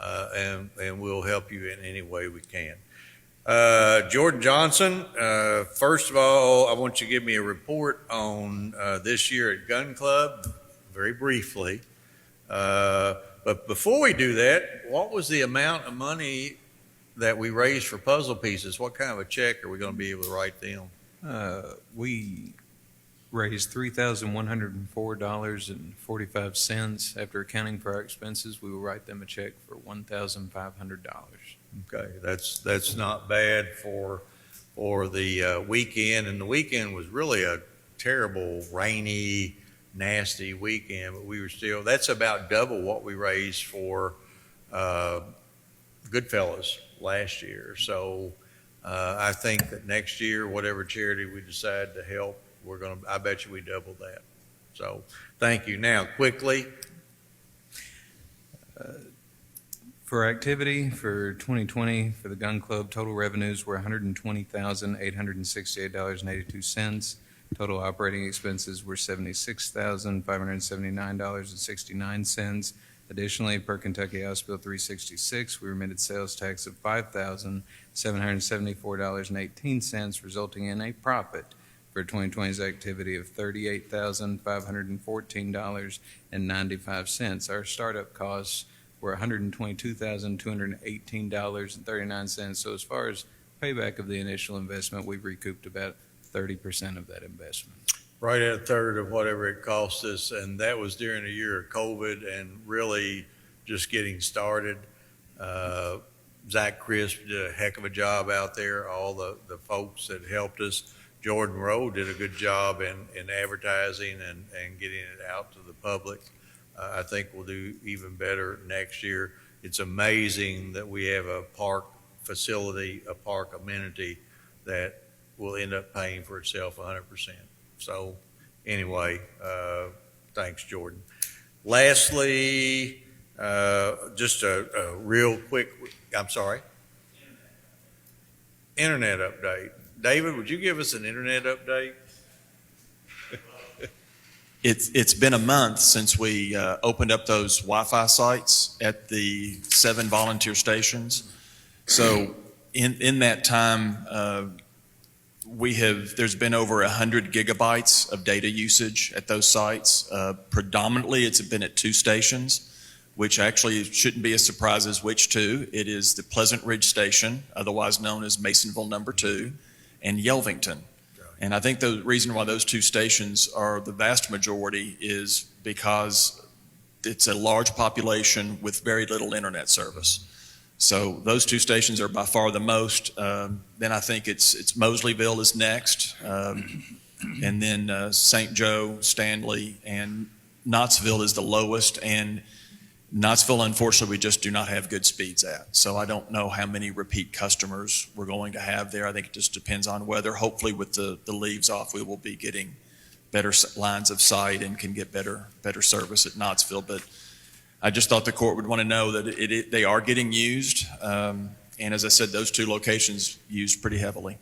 685-8424, and we'll help you in any way we can. Jordan Johnson, first of all, I want you to give me a report on this year at Gun Club, very briefly. But before we do that, what was the amount of money that we raised for puzzle pieces? What kind of a check are we going to be able to write them? We raised $3,104.45. After accounting for our expenses, we will write them a check for $1,500. Okay, that's not bad for the weekend, and the weekend was really a terrible, rainy, nasty weekend, but we were still, that's about double what we raised for Goodfellas last year. So I think that next year, whatever charity we decide to help, I bet you we double that. So thank you. Now, quickly. For activity for 2020 for the Gun Club, total revenues were $120,868.82. Total operating expenses were $76,579.69. Additionally, per Kentucky House Bill 366, we remitted sales tax of $5,774.18, resulting in a profit for 2020's activity of $38,514.95. Our startup costs were $122,218.39. So as far as payback of the initial investment, we've recouped about 30% of that investment. Right at a third of whatever it cost us, and that was during a year of COVID and really just getting started. Zach Crisp did a heck of a job out there, all the folks that helped us. Jordan Rowe did a good job in advertising and getting it out to the public. I think we'll do even better next year. It's amazing that we have a park facility, a park amenity that will end up paying for itself 100%. So anyway, thanks, Jordan. Lastly, just a real quick, I'm sorry. Internet update. David, would you give us an internet update? It's been a month since we opened up those Wi-Fi sites at the 7 volunteer stations. So in that time, there's been over 100 gigabytes of data usage at those sites. Predominantly, it's been at 2 stations, which actually shouldn't be a surprise as which 2. It is the Pleasant Ridge Station, otherwise known as Masonville No. 2, and Yelvington. And I think the reason why those 2 stations are the vast majority is because it's a large population with very little internet service. So those 2 stations are by far the most. Then I think it's Mosleyville is next, and then St. Joe, Stanley, and Knottsville is the lowest. And Knottsville, unfortunately, we just do not have good speeds at. So I don't know how many repeat customers we're going to have there. I think it just depends on weather. Hopefully with the leaves off, we will be getting better lines of sight and can get better service at Knottsville. But I just thought the court would want to know that they are getting used. And as I said, those 2 locations used pretty heavily.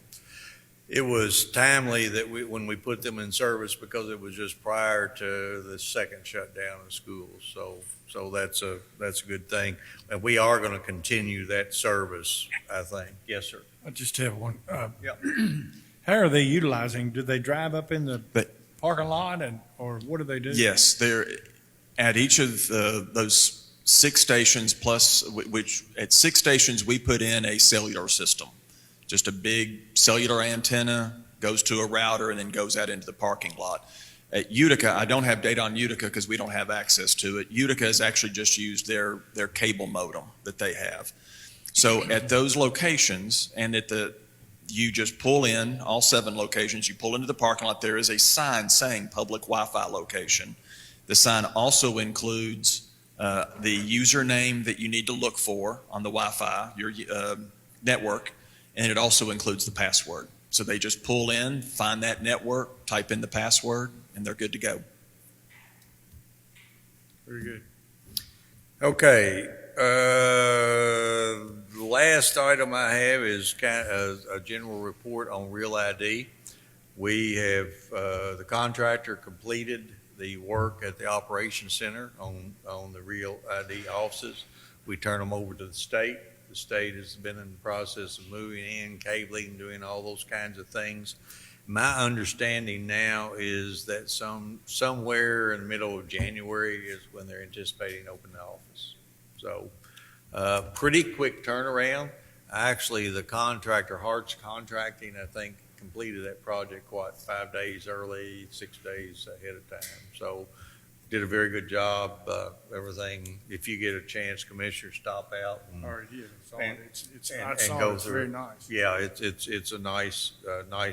It was timely that when we put them in service because it was just prior to the second shutdown of schools. So that's a good thing. And we are going to continue that service, I think. Yes, sir. I just have one. Yeah. How are they utilizing? Do they drive up in the parking lot or what do they do? Yes, they're at each of those 6 stations plus, which at 6 stations we put in a cellular system. Just a big cellular antenna, goes to a router, and then goes out into the parking lot. At Utica, I don't have data on Utica because we don't have access to it. Utica has actually just used their cable modem that they have. So at those locations, and you just pull in, all 7 locations, you pull into the parking lot, there is a sign saying public Wi-Fi location. The sign also includes the username that you need to look for on the Wi-Fi, your network, and it also includes the password. So they just pull in, find that network, type in the password, and they're good to go. Very good. Okay, the last item I have is kind of a general report on Real ID. We have, the contractor completed the work at the Operations Center on the Real ID offices. We turn them over to the state. The state has been in the process of moving in, cabling, doing all those kinds of things. My understanding now is that somewhere in the middle of January is when they're anticipating opening the office. So, pretty quick turnaround. Actually, the contractor, Hart's Contracting, I think, completed that project, 5 days early, 6 days ahead of time. So, did a very good job. Everything, if you get a chance, Commissioner, stop out and Already did. and go It's through very it. nice. Yeah, it's a nice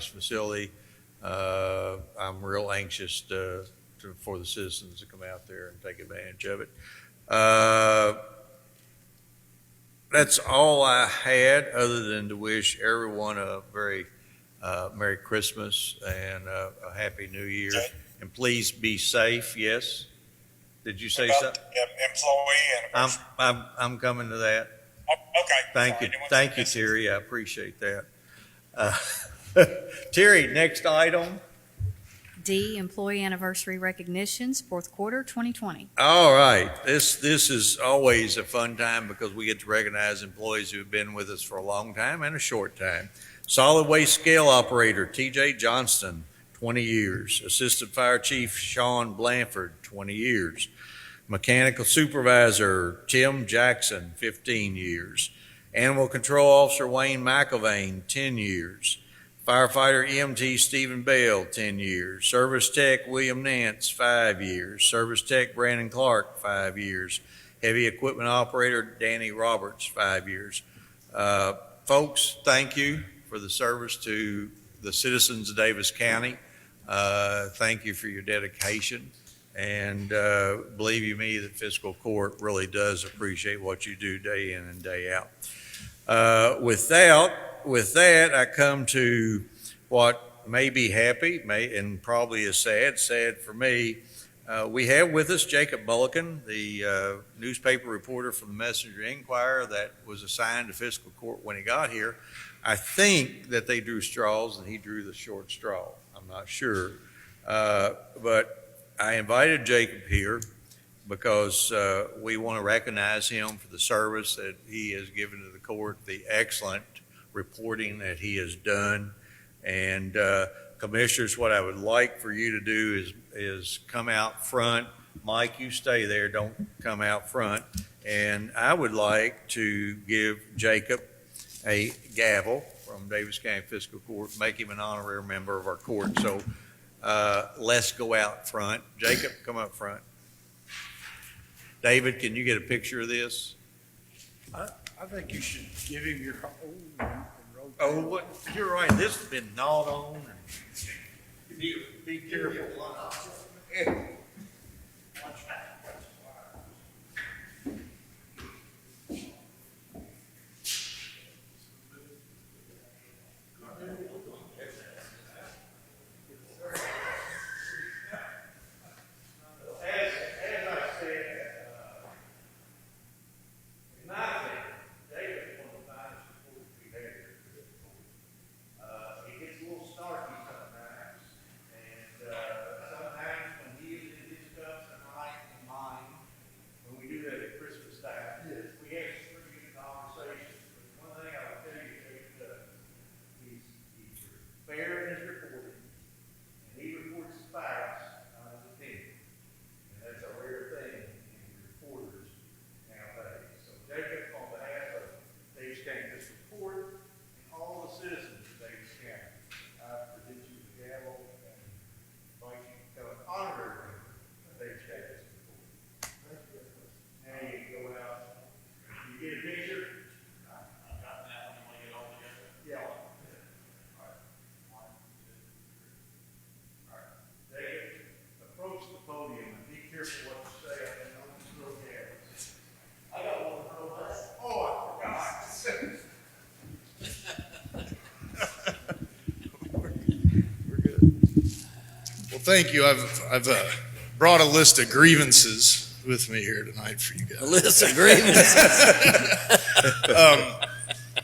facility. I'm real anxious for the citizens to come out there and take advantage of it. That's all I had, other than to wish everyone a very Merry Christmas and a Happy New Year. Okay. And please be safe. Yes. Did you say About something? the employee and. I'm coming to that. Okay. Thank Sorry, you, didn't want thank to you, miss it. Terry. I appreciate that. Terry, next item. D, employee anniversary recognitions, fourth quarter 2020. All right, this is always a fun time because we get to recognize employees who've been with us for a long time and a short time. Solid waste scale operator T.J. Johnston, 20 years. Assistant Fire Chief Sean Blanford, 20 years. Mechanical Supervisor Tim Jackson, 15 years. Animal Control Officer Wayne McIlvain, 10 years. Firefighter EMT Stephen Bell, 10 years. Service Tech William Nance, 5 years. Service Tech Brandon Clark, 5 years. Heavy Equipment Operator Danny Roberts, 5 years. Folks, thank you for the service to the citizens of Davis County. Thank you for your dedication. And believe you me, that Fiscal Court really does appreciate what you do day in and day out. With that, I come to what may be happy, and probably is sad for me. We have with us Jacob Mulligan, the newspaper reporter from the Messenger Enquirer that was assigned to Fiscal Court when he got here. I think that they drew straws and he drew the short straw. I'm not sure. But I invited Jacob here because we want to recognize him for the service that he has given to the court, the excellent reporting that he has done. And Commissioners, what I would like for you to do is come out front. Mike, you stay there, don't come out front. And I would like to give Jacob a gavel from Davis County Fiscal Court, make him an honorary member of our court. So let's go out front. Jacob, come up front. David, can you get a picture of this? I think you should give him your. Oh, what? You're right. This has been gnawed on. Be careful. Approach the podium and be careful what you say. I know it's real careful. thank you. I've brought a list of grievances with me here tonight for you A guys. list of grievances.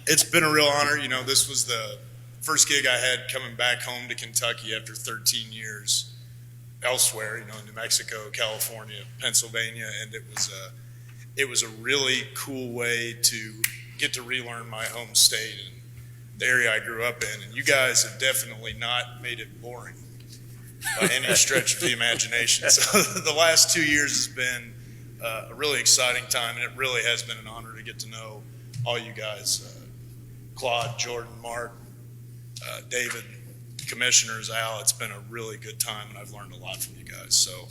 It's been a real honor. You know, this was the first gig I had coming back home to Kentucky after 13 years elsewhere, you know, New Mexico, California, Pennsylvania, and it was a really cool way to get to relearn my home state and the area I grew up in. And you guys have definitely not made it boring by any stretch of the imagination. So the last 2 years has been a really exciting time, and it really has been an honor to get to know all you guys, Claude, Jordan, Mark, David, commissioners, Al. It's been a really good time, and I've learned a lot from you guys. So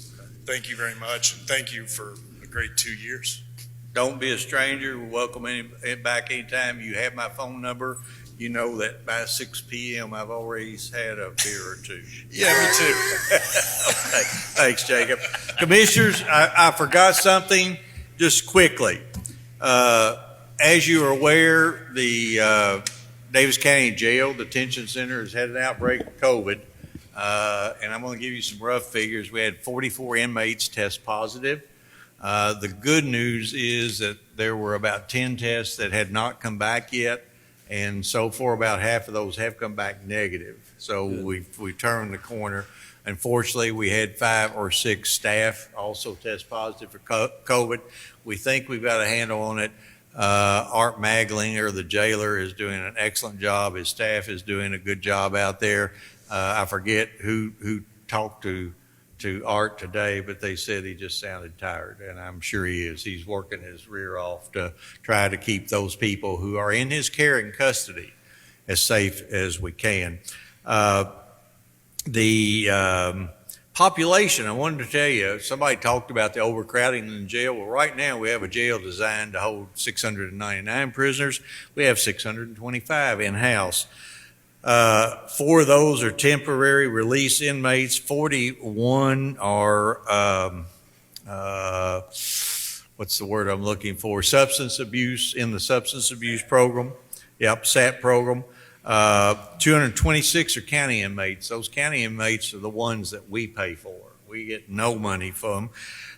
thank you very much, and thank you for a great 2 years. Don't be a stranger. We're welcome back anytime. You have my phone number. You know that by 6 p.m. I've always had a beer or two. Yeah, me too. Okay. Thanks, Jacob. Commissioners, I forgot something just quickly. As you are aware, the Daviess County Jail Detention Center has had an outbreak of COVID, and I'm going to give you some rough figures. We had 44 inmates test positive. The good news is that there were about 10 tests that had not come back yet, and so far about half of those have come back negative. So we turned the corner. Unfortunately, we had 5 or 6 staff also test positive for COVID. We think we've got a handle on it. Art Maglinger, the jailer, is doing an excellent job. His staff is doing a good job out there. I forget who talked to Art today, but they said he just sounded tired, and I'm sure he is. He's working his rear off to try to keep those people who are in his care and custody as safe as we can. The population, I wanted to tell you, somebody talked about the overcrowding in the jail. Well, right now we have a jail designed to hold 699 prisoners. We have 625 in-house. 4 of those are temporary release inmates. 41 are, what's the word I'm looking for? Substance abuse, in the substance abuse program. Yep, SAP program. 226 are county inmates. Those county inmates are the ones that we pay for. We get no money from them.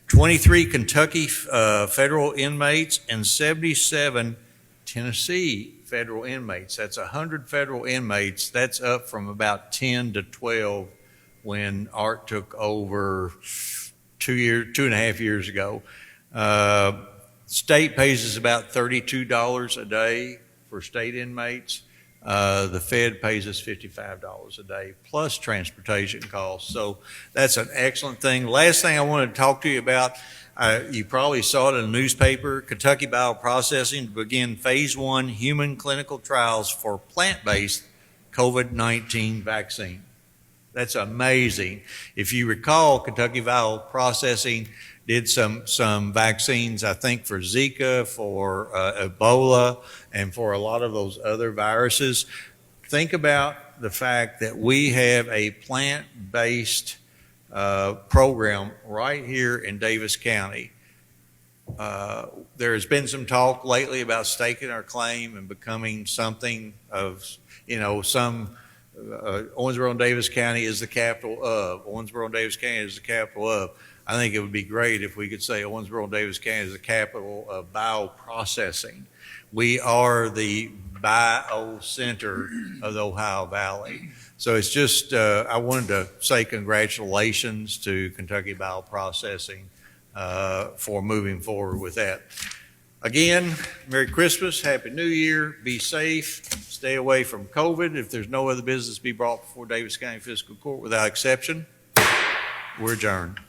23 Kentucky federal inmates and 77 Tennessee federal inmates. That's 100 federal inmates. That's up from about 10 to 12 when Art took over 2.5 years ago. State pays us about $32 a day for state inmates. The Fed pays us $55 a day plus transportation costs. So that's an excellent thing. Last thing I wanted to talk to you about, you probably saw it in the newspaper, Kentucky Bioprocessing to begin phase 1 human clinical trials for plant-based COVID-19 vaccine. That's amazing. If you recall, Kentucky Bioprocessing did some vaccines, I think, for Zika, for Ebola, and for a lot of those other viruses. Think about the fact that we have a plant-based program right here in Daviess County. There has been some talk lately about staking our claim and becoming something of, some Owensboro and Daviess County is the capital of. Owensboro and Daviess County is the capital of. I think it would be great if we could say Owensboro and Daviess County is the capital of bioprocessing. We are the bio center of the Ohio Valley. So it's just, I wanted to say congratulations to Kentucky Bioprocessing for moving forward with that. Again, Merry Christmas, Happy New Year, be safe, stay away from COVID. If there's no other business to be brought before Daviess County Fiscal Court without exception, we're adjourned.